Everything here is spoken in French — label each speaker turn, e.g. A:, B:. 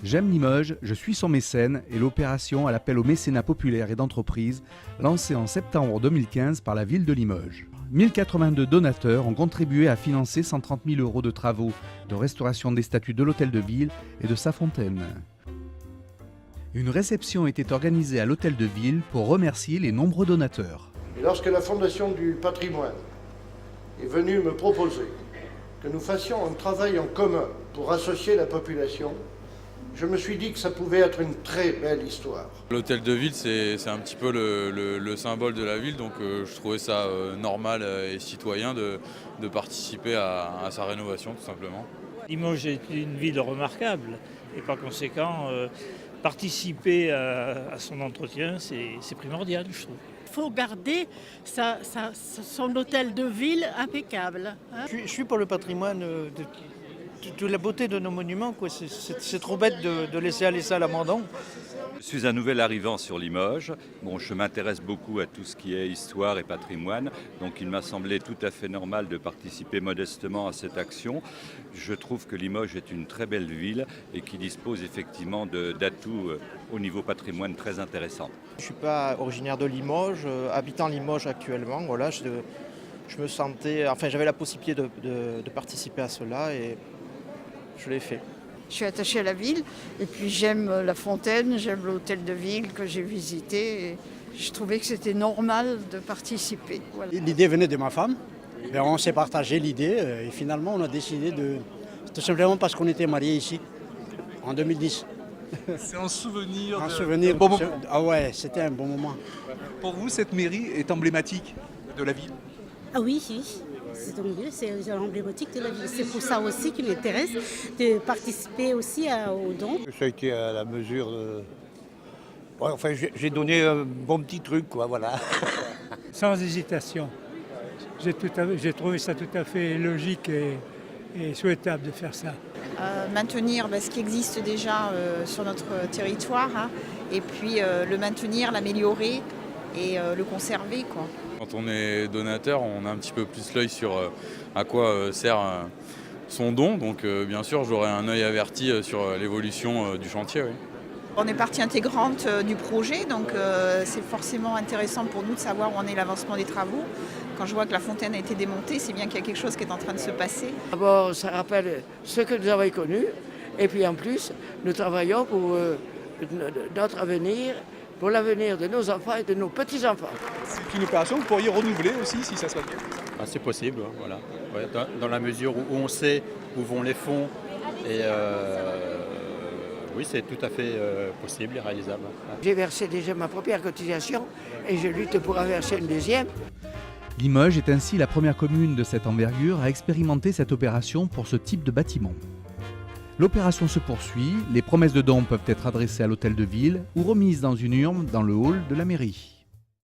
A: J'aime Limoges, je suis son mécène et l'opération à l'appel au mécénat populaire et d'entreprise lancée en septembre 2015 par la ville de Limoges. 1082 donateurs ont contribué à financer 130 000 € de travaux de restauration des statues de l'hôtel de ville et de sa fontaine. Une réception était organisée à l'hôtel de ville pour remercier les nombreux donateurs.
B: Et lorsque la Fondation du patrimoine est venue me proposer que nous fassions un travail en commun pour associer la population, je me suis dit que ça pouvait être une très belle histoire.
C: L'hôtel de ville, c'est un petit peu le symbole de la ville, donc je trouvais ça normal et citoyen de participer à sa rénovation, tout simplement.
D: Limoges est une ville remarquable et par conséquent, participer à son entretien, c'est primordial, je trouve.
E: Il faut garder son hôtel de ville impeccable.
F: Je suis pour le patrimoine, de la beauté de nos monuments, quoi. C'est trop bête de laisser aller ça à l'abandon.
G: Je suis un nouvel arrivant sur Limoges. Bon, je m'intéresse beaucoup à tout ce qui est histoire et patrimoine, donc il m'a semblé tout à fait normal de participer modestement à cette action. Je trouve que Limoges est une très belle ville et qui dispose effectivement d'atouts au niveau patrimoine très intéressants.
F: Je ne suis pas originaire de Limoges, habitant Limoges actuellement. Voilà, je me sentais, enfin j'avais la possibilité de participer à cela et je l'ai fait.
H: Je suis attachée à la ville et puis j'aime la fontaine, j'aime l'hôtel de ville que j'ai visité. Et je trouvais que c'était normal de participer. Voilà.
I: L'idée venait de ma femme. On s'est partagé l'idée et finalement on a décidé tout simplement parce qu'on était mariés ici en 2010.
J: C'est un souvenir.
I: Un souvenir.
J: Bon moment.
I: Ah ouais, c'était un bon moment.
J: Pour vous, cette mairie est emblématique de la ville?
K: Ah oui, c'est donc mieux, c'est emblématique de la ville. C'est pour ça aussi qu'il m'intéresse de participer aussi aux dons.
L: Ça a été à la mesure de... Ouais, enfin, j'ai donné un bon petit truc, quoi, voilà.
M: Sans hésitation. J'ai trouvé ça tout à fait logique et souhaitable de faire ça.
H: Maintenir ce qui existe déjà sur notre territoire, hein, et puis le maintenir, l'améliorer et le conserver, quoi.
C: Quand on est donateur, on a un petit peu plus l'œil sur à quoi sert son don, donc bien sûr j'aurai un œil averti sur l'évolution du chantier. Oui.
H: On est partie intégrante du projet, donc c'est forcément intéressant pour nous de savoir où en est l'avancement des travaux. Quand je vois que la fontaine a été démontée, c'est bien qu'il y a quelque chose qui est en train de se passer.
N: D'abord, ça rappelle ce que nous avons connu, et puis en plus, nous travaillons pour notre avenir, pour l'avenir de nos enfants et de nos petits-enfants.
J: C'est une opération que vous pourriez renouveler aussi si ça se passe bien?
O: C'est possible, voilà. Ouais, dans la mesure où on sait où vont les fonds et oui, c'est tout à fait possible et réalisable.
N: J'ai versé déjà ma première cotisation et je lutte pour en verser une deuxième.
A: Limoges est ainsi la première commune de cette envergure à expérimenter cette opération pour ce type de bâtiment. L'opération se poursuit, les promesses de dons peuvent être adressées à l'hôtel de ville ou remises dans une urne dans le hall de la mairie.